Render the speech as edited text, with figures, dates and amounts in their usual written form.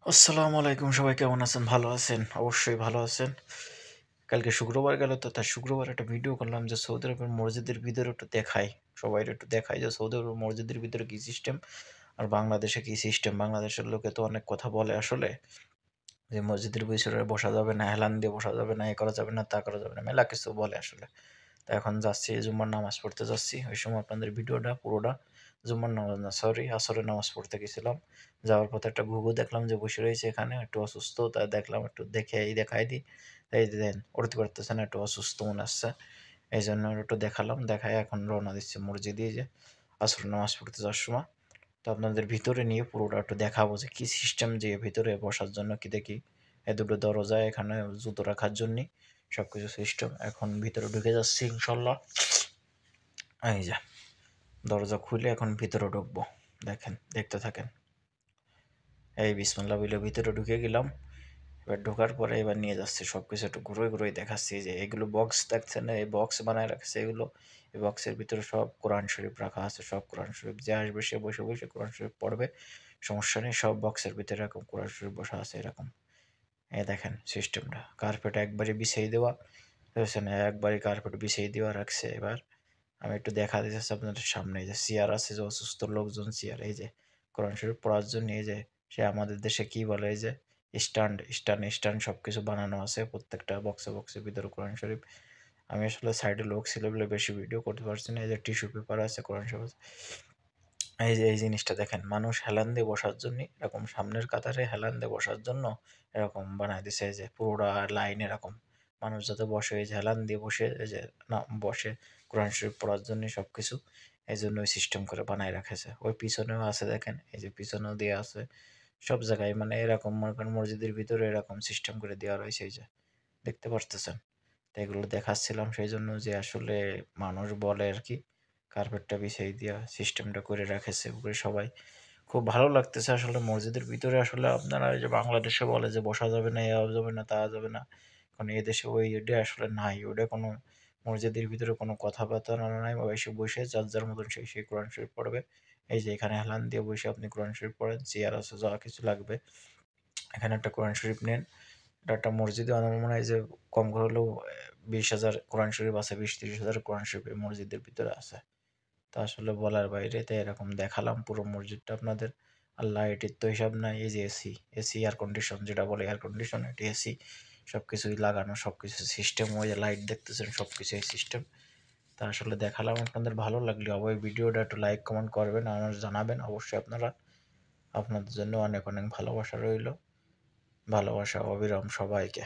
আসসালামু আলাইকুম, সবাই কেমন আছেন? ভালো আছেন? অবশ্যই ভালো আছেন। কালকে শুক্রবার গেল, তো তার শুক্রবার একটা ভিডিও করলাম যে সৌদি আরবের মসজিদের ভিতরে একটু দেখাই, সবাই একটু দেখাই যে সৌদি আরবের মসজিদের ভিতরে কি সিস্টেম আর বাংলাদেশে কি সিস্টেম। বাংলাদেশের লোকে তো অনেক কথা বলে আসলে, যে মসজিদের ভিতরে বসা যাবে না, হেলান দিয়ে বসা যাবে না, এ করা যাবে না, তা করা যাবে না, মেলা কিছু বলে আসলে। তো এখন যাচ্ছি জুম্মার নামাজ পড়তে যাচ্ছি, ওই সময় আপনাদের ভিডিওটা পুরোটা, জুম্মার নামাজ না সরি আসরের নামাজ পড়তে গেছিলাম। যাওয়ার পথে একটা ঘুঘু দেখলাম যে বসে রয়েছে এখানে, একটু অসুস্থ, তাই দেখলাম একটু দেখে এই দেখাই দিই। এই দেন উঠতে পারতেছে না, একটু অসুস্থ মনে হচ্ছে, এই জন্য একটু দেখালাম, দেখায় এখন রওনা দিচ্ছে মসজিদে, যে আসরের নামাজ পড়তে যাওয়ার সময়। তো আপনাদের ভিতরে নিয়ে পুরোটা একটু দেখাবো যে কি সিস্টেম, যে ভিতরে বসার জন্য কি দেখি, এই দুটো দরজা, এখানে জুতো রাখার জন্য সবকিছু সিস্টেম। এখন ভিতরে ঢুকে যাচ্ছি ইনশাল্লাহ। এই যে দরজা খুলে এখন ভিতরে ঢুকবো, দেখেন, দেখতে থাকেন। এই বিসমিল্লাহ বলে ভিতরে ঢুকে গেলাম। এবার ঢোকার পরে এবার নিয়ে যাচ্ছি সবকিছু, একটু ঘুরে ঘুরে দেখাচ্ছি যে এগুলো বক্স দেখছেন, এই বক্স বানায় রাখছে এগুলো। এই বক্সের ভিতরে সব কোরআন শরীফ রাখা আছে, সব কোরআন শরীফ, যে আসবে সে বসে বসে কোরআন শরীফ পড়বে, সমস্যা নেই। সব বক্সের ভিতরে এরকম কোরআন শরীফ বসা আছে এরকম। এই দেখেন সিস্টেমটা, কার্পেট একবারে বিছিয়ে দেওয়া, বুঝছেন, একবারে কার্পেট বিছিয়ে দেওয়া রাখছে। এবার আমি একটু দেখা দিতেছি আপনাদের সামনে, এই যে চেয়ার আছে, যে অসুস্থ লোকজন চেয়ার, এই যে কোরআন শরীফ পড়ার জন্য, এই যে সে আমাদের দেশে কি বলে, এই যে স্ট্যান্ড সব কিছু বানানো আছে প্রত্যেকটা বক্সে বক্সে ভিতরে কোরআন শরীফ। আমি আসলে সাইডে লোক ছিল বলে বেশি ভিডিও করতে পারছি না। এই যে টিস্যু পেপার আছে, কোরআন শরীফ আছে। এই যে এই জিনিসটা দেখেন, মানুষ হেলান দিয়ে বসার জন্য এরকম সামনের কাতারে হেলান দিয়ে বসার জন্য এরকম বানায় দিছে, এই যে পুরোটা লাইন এরকম, মানুষ যাতে বসে, এই যে হেলান দিয়ে বসে, এই যে না বসে কোরআন শরীফ পড়ার জন্য সবকিছু, এই জন্য ওই সিস্টেম করে বানায় রাখেছে। ওই পিছনেও আছে দেখেন, এই যে পিছনেও দিয়ে আছে, সব জায়গায় মানে এরকম মনে করেন মসজিদের ভিতরে এরকম সিস্টেম করে দেওয়া রয়েছে, এই যে দেখতে পারতেছেন। তো এগুলো দেখাচ্ছিলাম সেই জন্য, যে আসলে মানুষ বলে আর কি, কার্পেটটা বিছাই দিয়া সিস্টেমটা করে রাখেছে উপরে সবাই। খুব ভালো লাগতেছে আসলে মসজিদের ভিতরে। আসলে আপনারা এই যে বাংলাদেশে বলে যে বসা যাবে না, এ যাবে না, তা যাবে না, কারণ এদেশে ওই এটা আসলে নাই, ওটা কোনো মসজিদের ভিতরে কোনো কথাবার্তা নাই, বা এসে বসে যার যার মতন সেই সেই কোরআন শরীফ পড়বে। এই যে এখানে হেলান দিয়ে বসে আপনি কোরআন শরীফ পড়েন, চেয়ার আছে, যা কিছু লাগবে, এখানে একটা কোরআন শরীফ নেন। এটা একটা মসজিদে আমার মনে হয় যে কম করে হলেও 20,000 কোরআন শরীফ আছে, 20-30 হাজার কোরআন শরীফ এই মসজিদের ভিতরে আছে। তা আসলে বলার বাইরে, তাই এরকম দেখালাম পুরো মসজিদটা আপনাদের। আর লাইটের তো হিসাব নাই, এই যে এসি, এয়ার কন্ডিশন যেটা বলে, এয়ার কন্ডিশন, এটি এসি, সব কিছুই লাগানো, সব কিছু সিস্টেম, ওই যে লাইট দেখতেছেন সব কিছু এই সিস্টেম। তা আসলে দেখালাম, আপনাদের ভালো লাগলে অবশ্যই ভিডিওটা একটু লাইক কমেন্ট করবেন, আমার জানাবেন অবশ্যই আপনারা। আপনাদের জন্য অনেক অনেক ভালোবাসা রইল, ভালোবাসা অবিরাম সবাইকে।